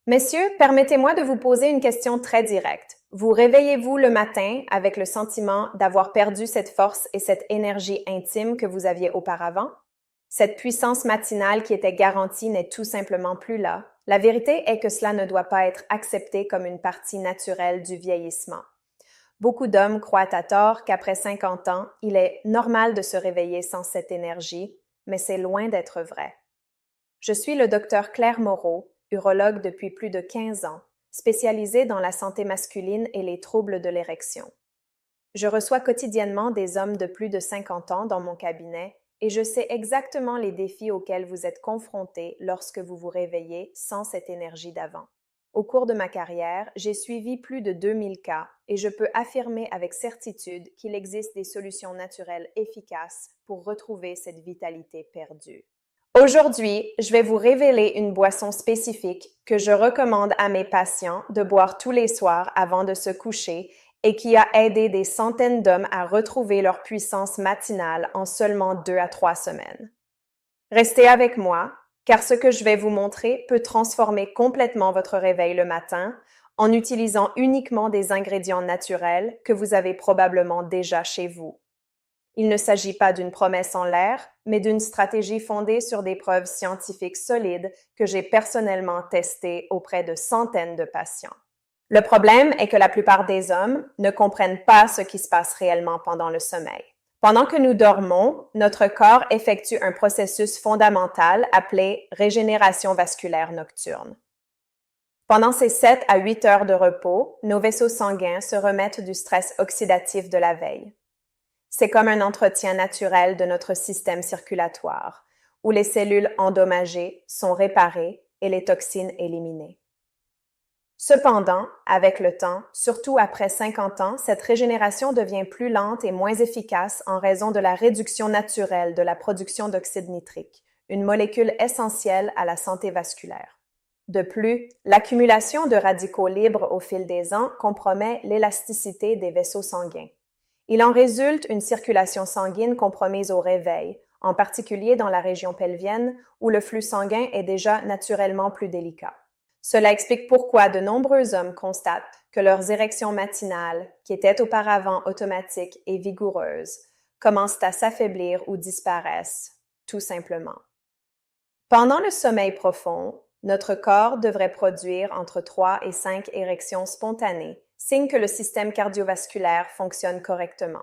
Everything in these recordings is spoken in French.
Messieurs, permettez-moi de vous poser une question très directe. Vous réveillez-vous le matin avec le sentiment d'avoir perdu cette force et cette énergie intime que vous aviez auparavant? Cette puissance matinale qui était garantie n'est tout simplement plus là. La vérité est que cela ne doit pas être accepté comme une partie naturelle du vieillissement. Beaucoup d'hommes croient à tort qu'après 50 ans, il est normal de se réveiller sans cette énergie, mais c'est loin d'être vrai. Je suis le docteur Claire Moreau, urologue depuis plus de 15 ans, spécialisée dans la santé masculine et les troubles de l'érection. Je reçois quotidiennement des hommes de plus de 50 ans dans mon cabinet et je sais exactement les défis auxquels vous êtes confrontés lorsque vous vous réveillez sans cette énergie d'avant. Au cours de ma carrière, j'ai suivi plus de 2000 cas et je peux affirmer avec certitude qu'il existe des solutions naturelles efficaces pour retrouver cette vitalité perdue. Aujourd'hui, je vais vous révéler une boisson spécifique que je recommande à mes patients de boire tous les soirs avant de se coucher et qui a aidé des centaines d'hommes à retrouver leur puissance matinale en seulement 2 à 3 semaines. Restez avec moi, car ce que je vais vous montrer peut transformer complètement votre réveil le matin en utilisant uniquement des ingrédients naturels que vous avez probablement déjà chez vous. Il ne s'agit pas d'une promesse en l'air, mais d'une stratégie fondée sur des preuves scientifiques solides que j'ai personnellement testées auprès de centaines de patients. Le problème est que la plupart des hommes ne comprennent pas ce qui se passe réellement pendant le sommeil. Pendant que nous dormons, notre corps effectue un processus fondamental appelé régénération vasculaire nocturne. Pendant ces 7 à 8 heures de repos, nos vaisseaux sanguins se remettent du stress oxydatif de la veille. C'est comme un entretien naturel de notre système circulatoire, où les cellules endommagées sont réparées et les toxines éliminées. Cependant, avec le temps, surtout après 50 ans, cette régénération devient plus lente et moins efficace en raison de la réduction naturelle de la production d'oxyde nitrique, une molécule essentielle à la santé vasculaire. De plus, l'accumulation de radicaux libres au fil des ans compromet l'élasticité des vaisseaux sanguins. Il en résulte une circulation sanguine compromise au réveil, en particulier dans la région pelvienne où le flux sanguin est déjà naturellement plus délicat. Cela explique pourquoi de nombreux hommes constatent que leurs érections matinales, qui étaient auparavant automatiques et vigoureuses, commencent à s'affaiblir ou disparaissent, tout simplement. Pendant le sommeil profond, notre corps devrait produire entre 3 et 5 érections spontanées, signe que le système cardiovasculaire fonctionne correctement.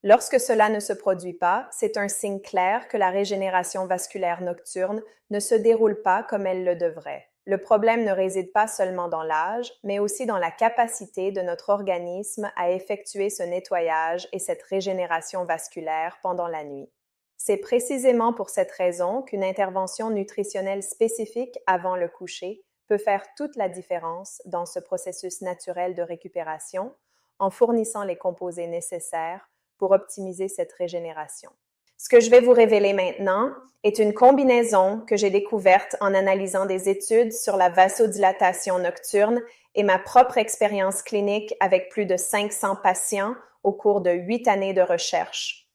Lorsque cela ne se produit pas, c'est un signe clair que la régénération vasculaire nocturne ne se déroule pas comme elle le devrait. Le problème ne réside pas seulement dans l'âge, mais aussi dans la capacité de notre organisme à effectuer ce nettoyage et cette régénération vasculaire pendant la nuit. C'est précisément pour cette raison qu'une intervention nutritionnelle spécifique avant le coucher peut faire toute la différence dans ce processus naturel de récupération en fournissant les composés nécessaires pour optimiser cette régénération. Ce que je vais vous révéler maintenant est une combinaison que j'ai découverte en analysant des études sur la vasodilatation nocturne et ma propre expérience clinique avec plus de 500 patients au cours de 8 années de recherche.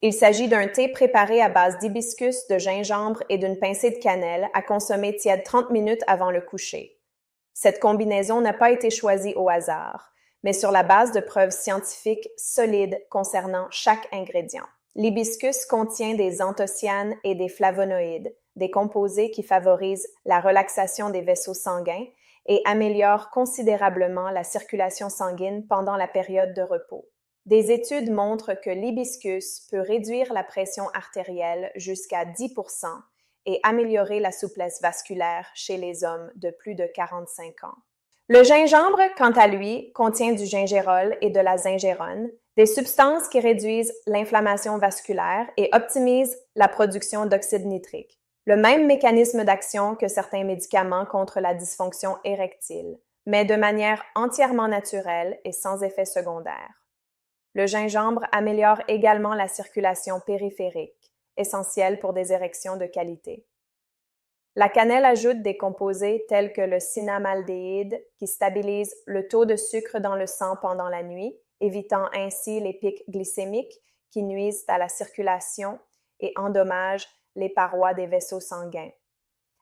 Il s'agit d'un thé préparé à base d'hibiscus, de gingembre et d'une pincée de cannelle à consommer tiède 30 minutes avant le coucher. Cette combinaison n'a pas été choisie au hasard, mais sur la base de preuves scientifiques solides concernant chaque ingrédient. L'hibiscus contient des anthocyanes et des flavonoïdes, des composés qui favorisent la relaxation des vaisseaux sanguins et améliorent considérablement la circulation sanguine pendant la période de repos. Des études montrent que l'hibiscus peut réduire la pression artérielle jusqu'à 10% et améliorer la souplesse vasculaire chez les hommes de plus de 45 ans. Le gingembre, quant à lui, contient du gingérol et de la zingérone, des substances qui réduisent l'inflammation vasculaire et optimisent la production d'oxyde nitrique. Le même mécanisme d'action que certains médicaments contre la dysfonction érectile, mais de manière entièrement naturelle et sans effet secondaire. Le gingembre améliore également la circulation périphérique, essentielle pour des érections de qualité. La cannelle ajoute des composés tels que le cinnamaldéhyde qui stabilise le taux de sucre dans le sang pendant la nuit, évitant ainsi les pics glycémiques qui nuisent à la circulation et endommagent les parois des vaisseaux sanguins.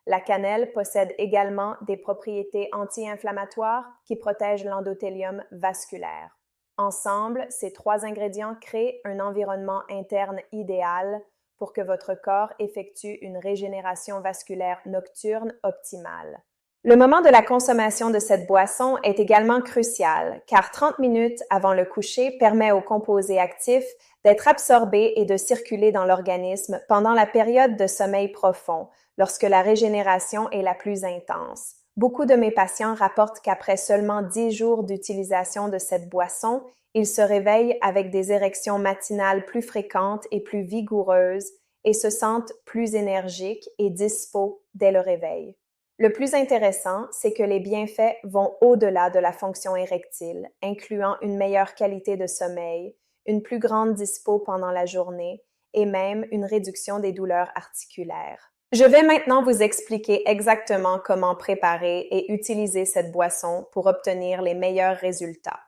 La cannelle possède également des propriétés anti-inflammatoires qui protègent l'endothélium vasculaire. Ensemble, ces trois ingrédients créent un environnement interne idéal pour que votre corps effectue une régénération vasculaire nocturne optimale. Le moment de la consommation de cette boisson est également crucial, car 30 minutes avant le coucher permet aux composés actifs d'être absorbés et de circuler dans l'organisme pendant la période de sommeil profond, lorsque la régénération est la plus intense. Beaucoup de mes patients rapportent qu'après seulement 10 jours d'utilisation de cette boisson, ils se réveillent avec des érections matinales plus fréquentes et plus vigoureuses et se sentent plus énergiques et dispos dès le réveil. Le plus intéressant, c'est que les bienfaits vont au-delà de la fonction érectile, incluant une meilleure qualité de sommeil, une plus grande dispo pendant la journée et même une réduction des douleurs articulaires. Je vais maintenant vous expliquer exactement comment préparer et utiliser cette boisson pour obtenir les meilleurs résultats.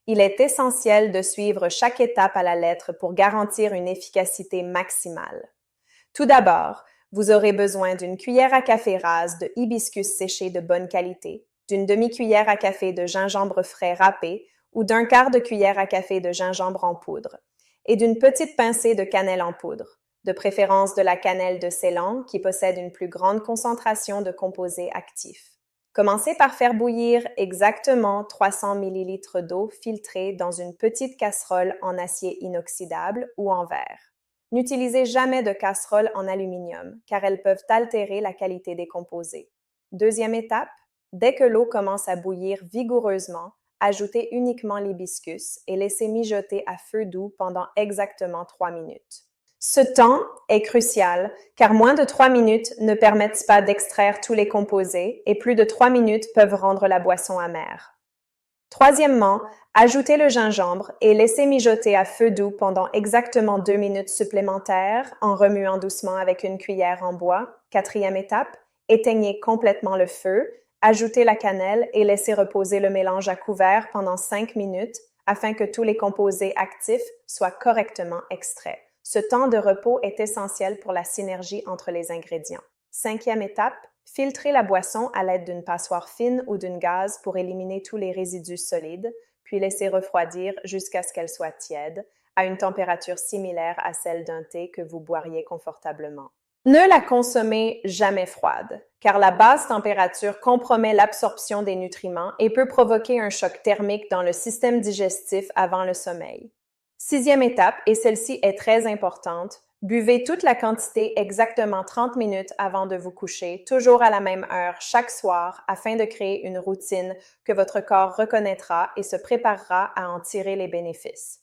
Il est essentiel de suivre chaque étape à la lettre pour garantir une efficacité maximale. Tout d'abord, vous aurez besoin d'une cuillère à café rase de hibiscus séché de bonne qualité, d'une demi-cuillère à café de gingembre frais râpé ou d'un quart de cuillère à café de gingembre en poudre, et d'une petite pincée de cannelle en poudre, de préférence de la cannelle de Ceylan qui possède une plus grande concentration de composés actifs. Commencez par faire bouillir exactement 300 ml d'eau filtrée dans une petite casserole en acier inoxydable ou en verre. N'utilisez jamais de casseroles en aluminium, car elles peuvent altérer la qualité des composés. Deuxième étape, dès que l'eau commence à bouillir vigoureusement, ajoutez uniquement l'hibiscus et laissez mijoter à feu doux pendant exactement 3 minutes. Ce temps est crucial, car moins de 3 minutes ne permettent pas d'extraire tous les composés et plus de 3 minutes peuvent rendre la boisson amère. Troisièmement, ajoutez le gingembre et laissez mijoter à feu doux pendant exactement 2 minutes supplémentaires en remuant doucement avec une cuillère en bois. Quatrième étape, éteignez complètement le feu, ajoutez la cannelle et laissez reposer le mélange à couvert pendant 5 minutes afin que tous les composés actifs soient correctement extraits. Ce temps de repos est essentiel pour la synergie entre les ingrédients. Cinquième étape, filtrez la boisson à l'aide d'une passoire fine ou d'une gaze pour éliminer tous les résidus solides, puis laissez refroidir jusqu'à ce qu'elle soit tiède, à une température similaire à celle d'un thé que vous boiriez confortablement. Ne la consommez jamais froide, car la basse température compromet l'absorption des nutriments et peut provoquer un choc thermique dans le système digestif avant le sommeil. Sixième étape, et celle-ci est très importante, buvez toute la quantité exactement 30 minutes avant de vous coucher, toujours à la même heure chaque soir, afin de créer une routine que votre corps reconnaîtra et se préparera à en tirer les bénéfices.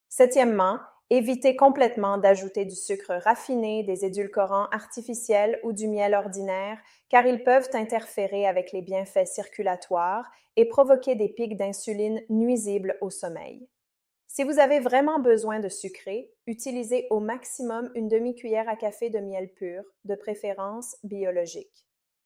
Septièmement, évitez complètement d'ajouter du sucre raffiné, des édulcorants artificiels ou du miel ordinaire, car ils peuvent interférer avec les bienfaits circulatoires et provoquer des pics d'insuline nuisibles au sommeil. Si vous avez vraiment besoin de sucré, utilisez au maximum une demi-cuillère à café de miel pur, de préférence biologique.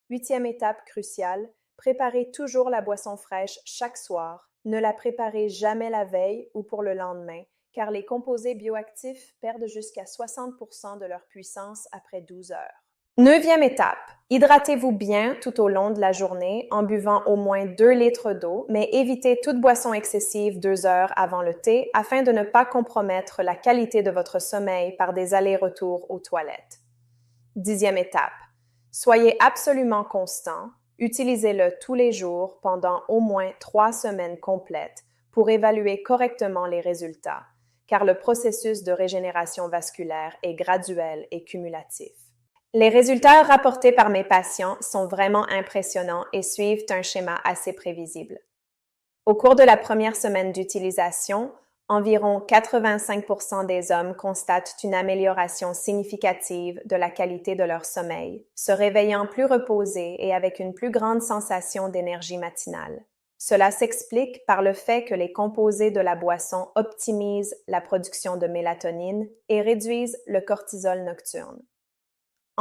Huitième étape cruciale, préparez toujours la boisson fraîche chaque soir. Ne la préparez jamais la veille ou pour le lendemain, car les composés bioactifs perdent jusqu'à 60% de leur puissance après 12 heures. Neuvième étape, hydratez-vous bien tout au long de la journée en buvant au moins 2 litres d'eau, mais évitez toute boisson excessive 2 heures avant le thé afin de ne pas compromettre la qualité de votre sommeil par des allers-retours aux toilettes. Dixième étape, soyez absolument constant, utilisez-le tous les jours pendant au moins 3 semaines complètes pour évaluer correctement les résultats, car le processus de régénération vasculaire est graduel et cumulatif. Les résultats rapportés par mes patients sont vraiment impressionnants et suivent un schéma assez prévisible. Au cours de la première semaine d'utilisation, environ 85% des hommes constatent une amélioration significative de la qualité de leur sommeil, se réveillant plus reposés et avec une plus grande sensation d'énergie matinale. Cela s'explique par le fait que les composés de la boisson optimisent la production de mélatonine et réduisent le cortisol nocturne.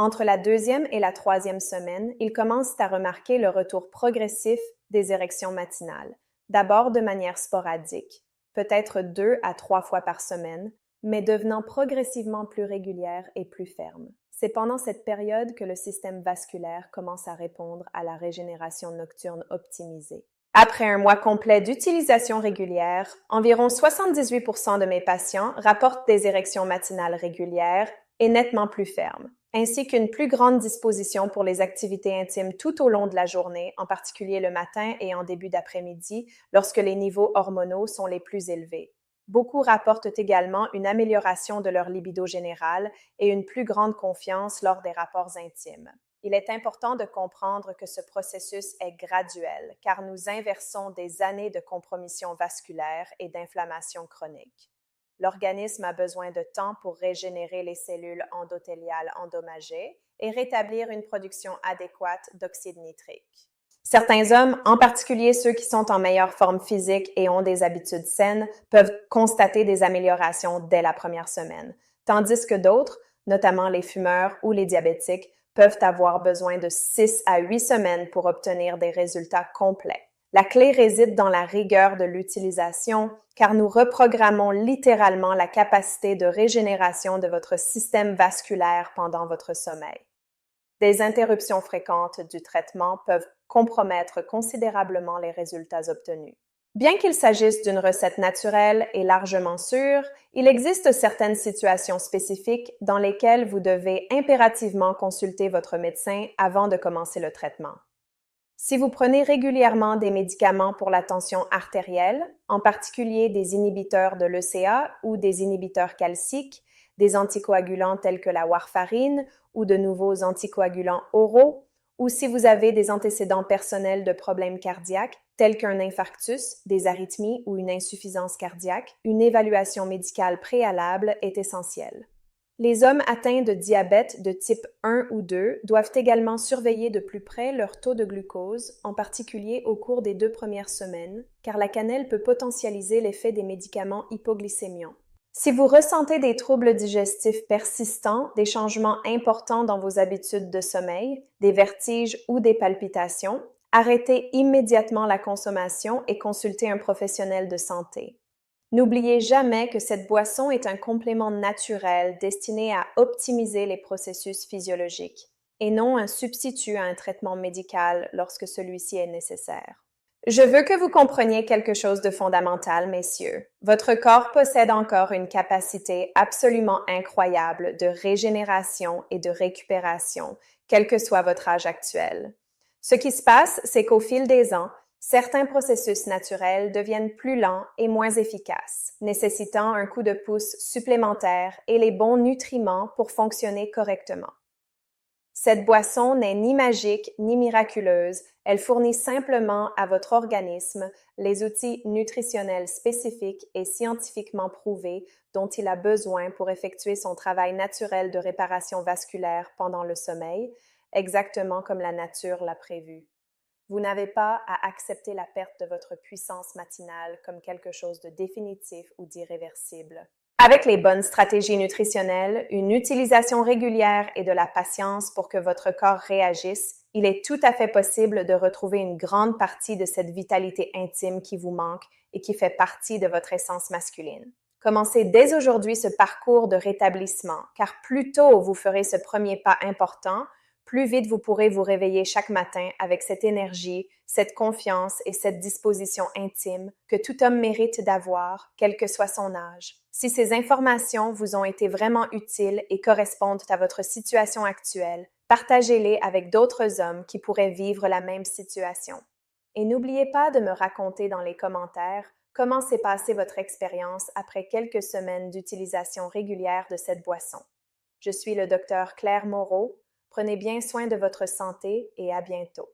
Entre la deuxième et la troisième semaine, ils commencent à remarquer le retour progressif des érections matinales, d'abord de manière sporadique, peut-être 2 à 3 fois par semaine, mais devenant progressivement plus régulière et plus ferme. C'est pendant cette période que le système vasculaire commence à répondre à la régénération nocturne optimisée. Après un mois complet d'utilisation régulière, environ 78% de mes patients rapportent des érections matinales régulières et nettement plus fermes, ainsi qu'une plus grande disposition pour les activités intimes tout au long de la journée, en particulier le matin et en début d'après-midi, lorsque les niveaux hormonaux sont les plus élevés. Beaucoup rapportent également une amélioration de leur libido générale et une plus grande confiance lors des rapports intimes. Il est important de comprendre que ce processus est graduel, car nous inversons des années de compromission vasculaire et d'inflammation chronique. L'organisme a besoin de temps pour régénérer les cellules endothéliales endommagées et rétablir une production adéquate d'oxyde nitrique. Certains hommes, en particulier ceux qui sont en meilleure forme physique et ont des habitudes saines, peuvent constater des améliorations dès la première semaine, tandis que d'autres, notamment les fumeurs ou les diabétiques, peuvent avoir besoin de 6 à 8 semaines pour obtenir des résultats complets. La clé réside dans la rigueur de l'utilisation, car nous reprogrammons littéralement la capacité de régénération de votre système vasculaire pendant votre sommeil. Des interruptions fréquentes du traitement peuvent compromettre considérablement les résultats obtenus. Bien qu'il s'agisse d'une recette naturelle et largement sûre, il existe certaines situations spécifiques dans lesquelles vous devez impérativement consulter votre médecin avant de commencer le traitement. Si vous prenez régulièrement des médicaments pour la tension artérielle, en particulier des inhibiteurs de l'ECA ou des inhibiteurs calciques, des anticoagulants tels que la warfarine ou de nouveaux anticoagulants oraux, ou si vous avez des antécédents personnels de problèmes cardiaques tels qu'un infarctus, des arythmies ou une insuffisance cardiaque, une évaluation médicale préalable est essentielle. Les hommes atteints de diabète de type 1 ou 2 doivent également surveiller de plus près leur taux de glucose, en particulier au cours des 2 premières semaines, car la cannelle peut potentialiser l'effet des médicaments hypoglycémiants. Si vous ressentez des troubles digestifs persistants, des changements importants dans vos habitudes de sommeil, des vertiges ou des palpitations, arrêtez immédiatement la consommation et consultez un professionnel de santé. N'oubliez jamais que cette boisson est un complément naturel destiné à optimiser les processus physiologiques et non un substitut à un traitement médical lorsque celui-ci est nécessaire. Je veux que vous compreniez quelque chose de fondamental, messieurs. Votre corps possède encore une capacité absolument incroyable de régénération et de récupération, quel que soit votre âge actuel. Ce qui se passe, c'est qu'au fil des ans, certains processus naturels deviennent plus lents et moins efficaces, nécessitant un coup de pouce supplémentaire et les bons nutriments pour fonctionner correctement. Cette boisson n'est ni magique ni miraculeuse, elle fournit simplement à votre organisme les outils nutritionnels spécifiques et scientifiquement prouvés dont il a besoin pour effectuer son travail naturel de réparation vasculaire pendant le sommeil, exactement comme la nature l'a prévu. Vous n'avez pas à accepter la perte de votre puissance matinale comme quelque chose de définitif ou d'irréversible. Avec les bonnes stratégies nutritionnelles, une utilisation régulière et de la patience pour que votre corps réagisse, il est tout à fait possible de retrouver une grande partie de cette vitalité intime qui vous manque et qui fait partie de votre essence masculine. Commencez dès aujourd'hui ce parcours de rétablissement, car plus tôt vous ferez ce premier pas important, plus vite vous pourrez vous réveiller chaque matin avec cette énergie, cette confiance et cette disposition intime que tout homme mérite d'avoir, quel que soit son âge. Si ces informations vous ont été vraiment utiles et correspondent à votre situation actuelle, partagez-les avec d'autres hommes qui pourraient vivre la même situation. Et n'oubliez pas de me raconter dans les commentaires comment s'est passée votre expérience après quelques semaines d'utilisation régulière de cette boisson. Je suis le Dr Claire Moreau. Prenez bien soin de votre santé et à bientôt.